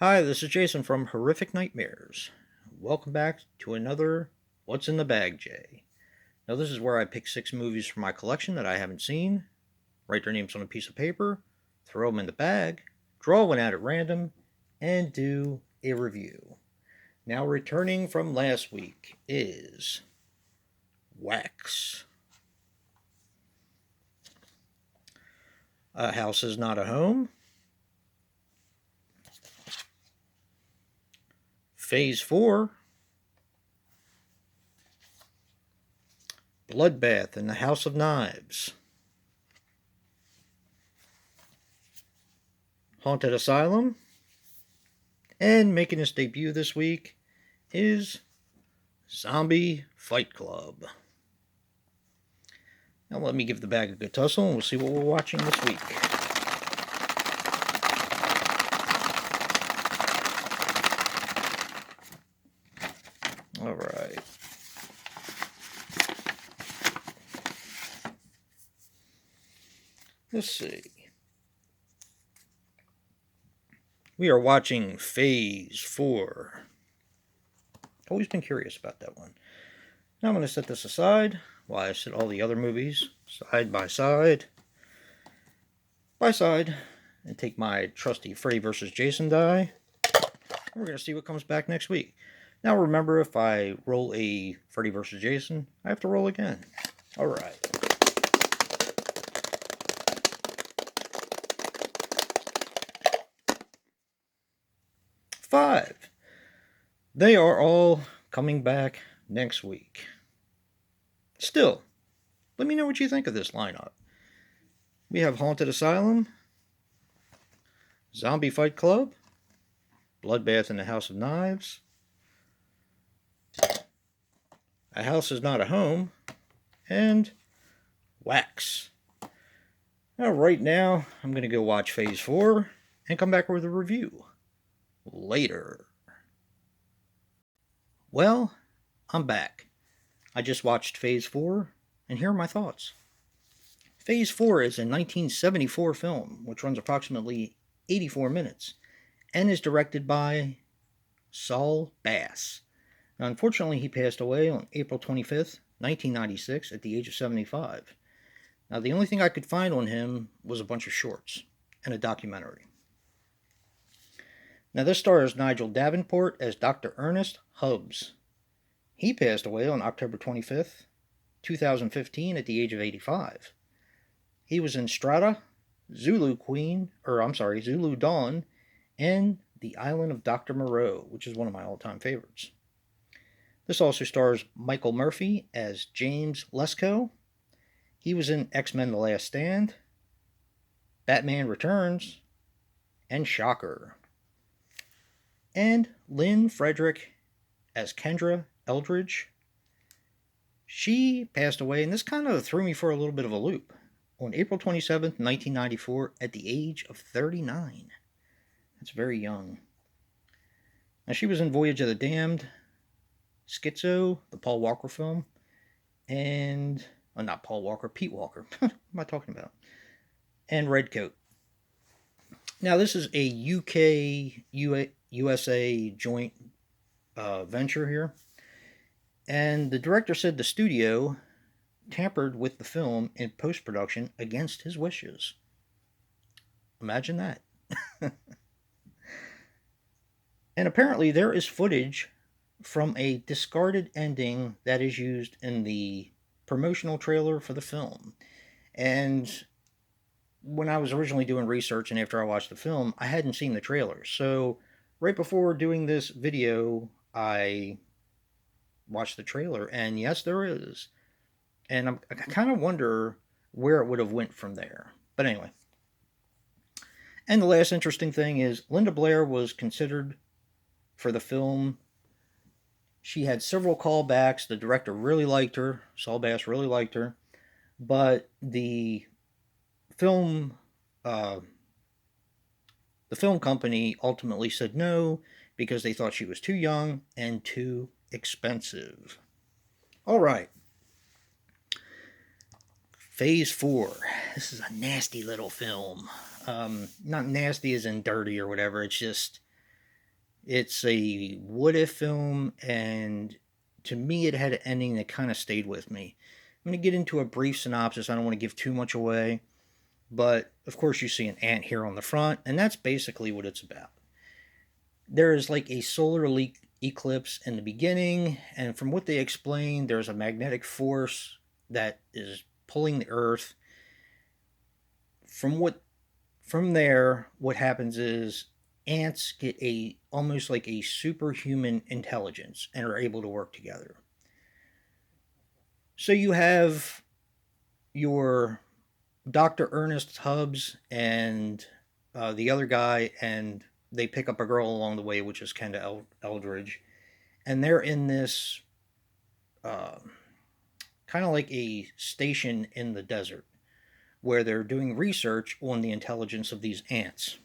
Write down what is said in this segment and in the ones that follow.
Hi, this is Jason from Horrific Nightmares. Welcome back to another What's in the Bag, Jay. Now, this is where I pick 6 movies from my collection that I haven't seen, write their names on a piece of paper, throw them in the bag, draw one out at random, and do a review. Now, returning from last week is Wax. A House is Not a Home. Phase 4. Bloodbath in the House of Knives. Haunted Asylum. And making his debut this week is Zombie Fight Club. Now let me give the bag a good tussle and we'll see what we're watching this week. Alright. Let's see. We are watching Phase 4. Always been curious about that one. Now I'm going to set this aside while I set all the other movies side by side, and take my trusty Freddy vs. Jason die. And we're going to see what comes back next week. Now remember, if I roll a Freddy vs. Jason, I have to roll again. Alright. Five. They are all coming back next week. Still, let me know what you think of this lineup. We have Haunted Asylum, Zombie Fight Club, Bloodbath in the House of Knives, A House is Not a Home, and Wax. Now, right now, I'm going to go watch Phase 4 and come back with a review later. Well, I'm back. I just watched Phase 4, and here are my thoughts. Phase 4 is a 1974 film, which runs approximately 84 minutes, and is directed by Saul Bass. Now, unfortunately, he passed away on April 25th, 1996, at the age of 75. Now, the only thing I could find on him was a bunch of shorts and a documentary. Now, this stars Nigel Davenport as Dr. Ernest Hubbs. He passed away on October 25th, 2015, at the age of 85. He was in Strata, Zulu Dawn, and The Island of Dr. Moreau, which is one of my all-time favorites. This also stars Michael Murphy as James Lesko. He was in X-Men The Last Stand, Batman Returns, and Shocker. And Lynn Frederick as Kendra Eldridge. She passed away, and this kind of threw me for a little bit of a loop, on April 27th, 1994, at the age of 39. That's very young. Now, she was in Voyage of the Damned, Schizo, the Paul Walker film, and... not Paul Walker, Pete Walker. What am I talking about? And Redcoat. Now, this is a UK-USA joint venture here. And the director said the studio tampered with the film in post-production against his wishes. Imagine that. And apparently there is footage from a discarded ending that is used in the promotional trailer for the film. And when I was originally doing research and after I watched the film, I hadn't seen the trailer. So right before doing this video, I watched the trailer, and yes, there is. And I kind of wonder where it would have went from there. But anyway. And the last interesting thing is Linda Blair was considered for the film. She had several callbacks. The director really liked her. Saul Bass really liked her. But the film company ultimately said no because they thought she was too young and too expensive. All right. Phase 4. This is a nasty little film. Not nasty as in dirty or whatever. It's just It's a what if film, and to me, it had an ending that kind of stayed with me. I'm going to get into a brief synopsis. I don't want to give too much away, but of course, you see an ant here on the front, and that's basically what it's about. There is like a solar eclipse in the beginning, and from what they explain, there's a magnetic force that is pulling the Earth. From what from there, what happens is ants get a almost like a superhuman intelligence and are able to work together. So you have your Dr. Ernest Hubbs and the other guy, and they pick up a girl along the way, which is Kenda Eldridge, and they're in this uh, kind of like a station in the desert where they're doing research on the intelligence of these ants.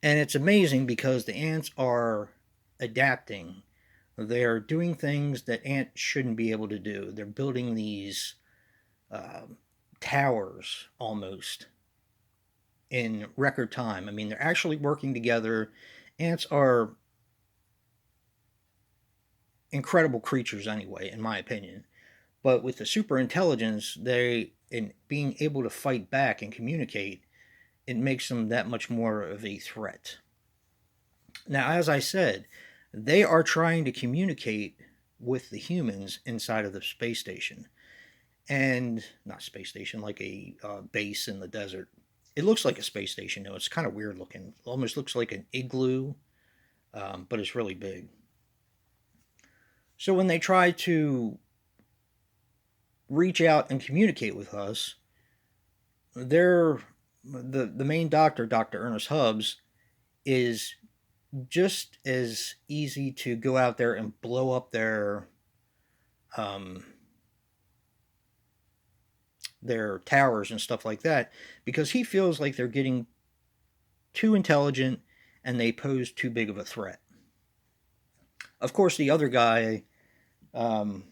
And it's amazing because the ants are adapting. They're doing things that ants shouldn't be able to do. They're building these uh, towers almost in record time. I mean, they're actually working together. Ants are incredible creatures, anyway, in my opinion. But with the super intelligence, they in being able to fight back and communicate, it makes them that much more of a threat. Now, as I said, they are trying to communicate with the humans inside of the space station. And not space station, like a base in the desert. It looks like a space station, though. It's kind of weird looking. Almost looks like an igloo, but it's really big. So when they try to reach out and communicate with us, they're the main doctor, Dr. Ernest Hubbs, is just as easy to go out there and blow up um, their towers and stuff like that because he feels like they're getting too intelligent and they pose too big of a threat. Of course, the other guy, um,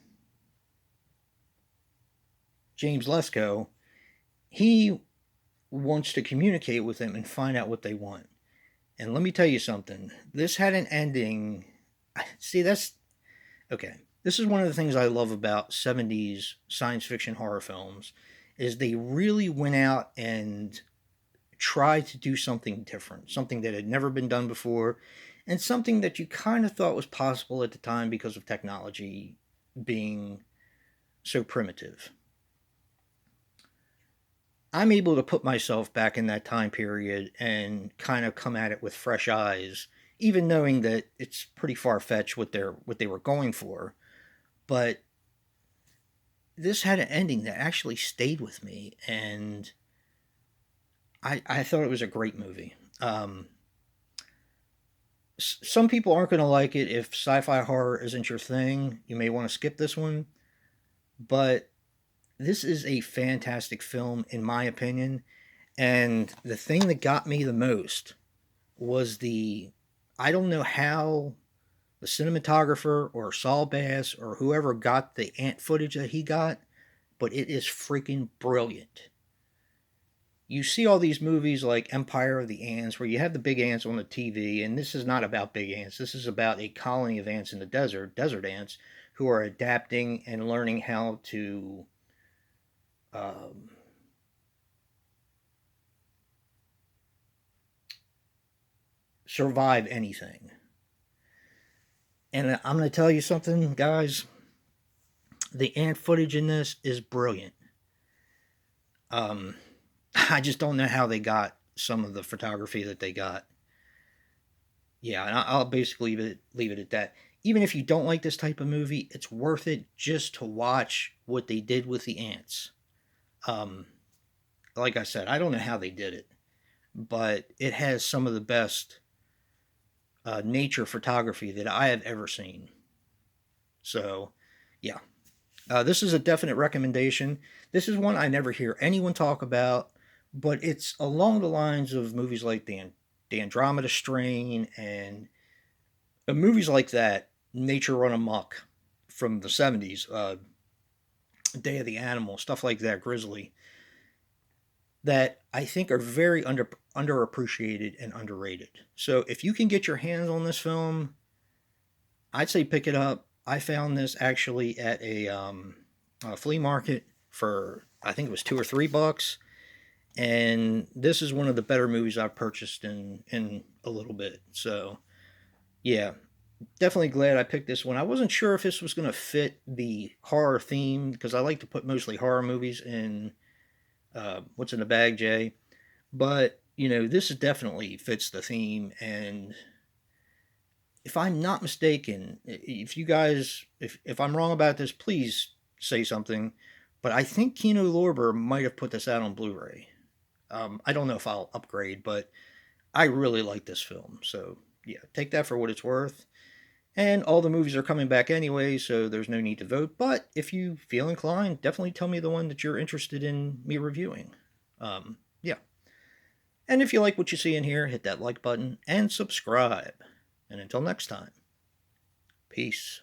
James Lesko, he wants to communicate with them and find out what they want. And let me tell you something. This had an ending. See, that's okay. This is one of the things I love about 70s science fiction horror films is they really went out and tried to do something different, something that had never been done before, and something that you kind of thought was possible at the time because of technology being so primitive. I'm able to put myself back in that time period and kind of come at it with fresh eyes, even knowing that it's pretty far fetched what they were going for. But this had an ending that actually stayed with me, and I thought it was a great movie. Some people aren't going to like it if sci-fi horror isn't your thing. You may want to skip this one, but this is a fantastic film in my opinion. And the thing that got me the most was the I don't know how the cinematographer or Saul Bass or whoever got the ant footage that he got, but it is freaking brilliant. You see all these movies like Empire of the Ants where you have the big ants on the TV, and this is not about big ants. This is about a colony of ants in the desert ants, who are adapting and learning how to um, survive anything. And I'm going to tell you something, guys. The ant footage in this is brilliant. Um, I just don't know how they got some of the photography that they got. Yeah, and I'll basically leave it at that. Even if you don't like this type of movie, it's worth it just to watch what they did with the ants. Um, like I said, I don't know how they did it, but it has some of the best nature photography that I have ever seen. So, yeah, this is a definite recommendation. This is one I never hear anyone talk about, but it's along the lines of movies like the Andromeda Strain and movies like that, Nature Run Amok from the 70s, Day of the Animal, stuff like that, Grizzly. that I think are very underappreciated and underrated. So if you can get your hands on this film, I'd say pick it up. I found this actually at a flea market for, I think it was $2 or $3, and this is one of the better movies I've purchased in a little bit. So yeah, definitely glad I picked this one. I wasn't sure if this was going to fit the horror theme because I like to put mostly horror movies in What's in the Bag, Jay. But this definitely fits the theme, and if I'm not mistaken, if you guys, if I'm wrong about this, please say something. But I think Kino Lorber might have put this out on Blu-ray. I don't know if I'll upgrade, but I really like this film. So yeah, take that for what it's worth. And all the movies are coming back anyway, so there's no need to vote. But if you feel inclined, definitely tell me the one that you're interested in me reviewing. Yeah. And if you like what you see in here, hit that like button and subscribe. And until next time, peace.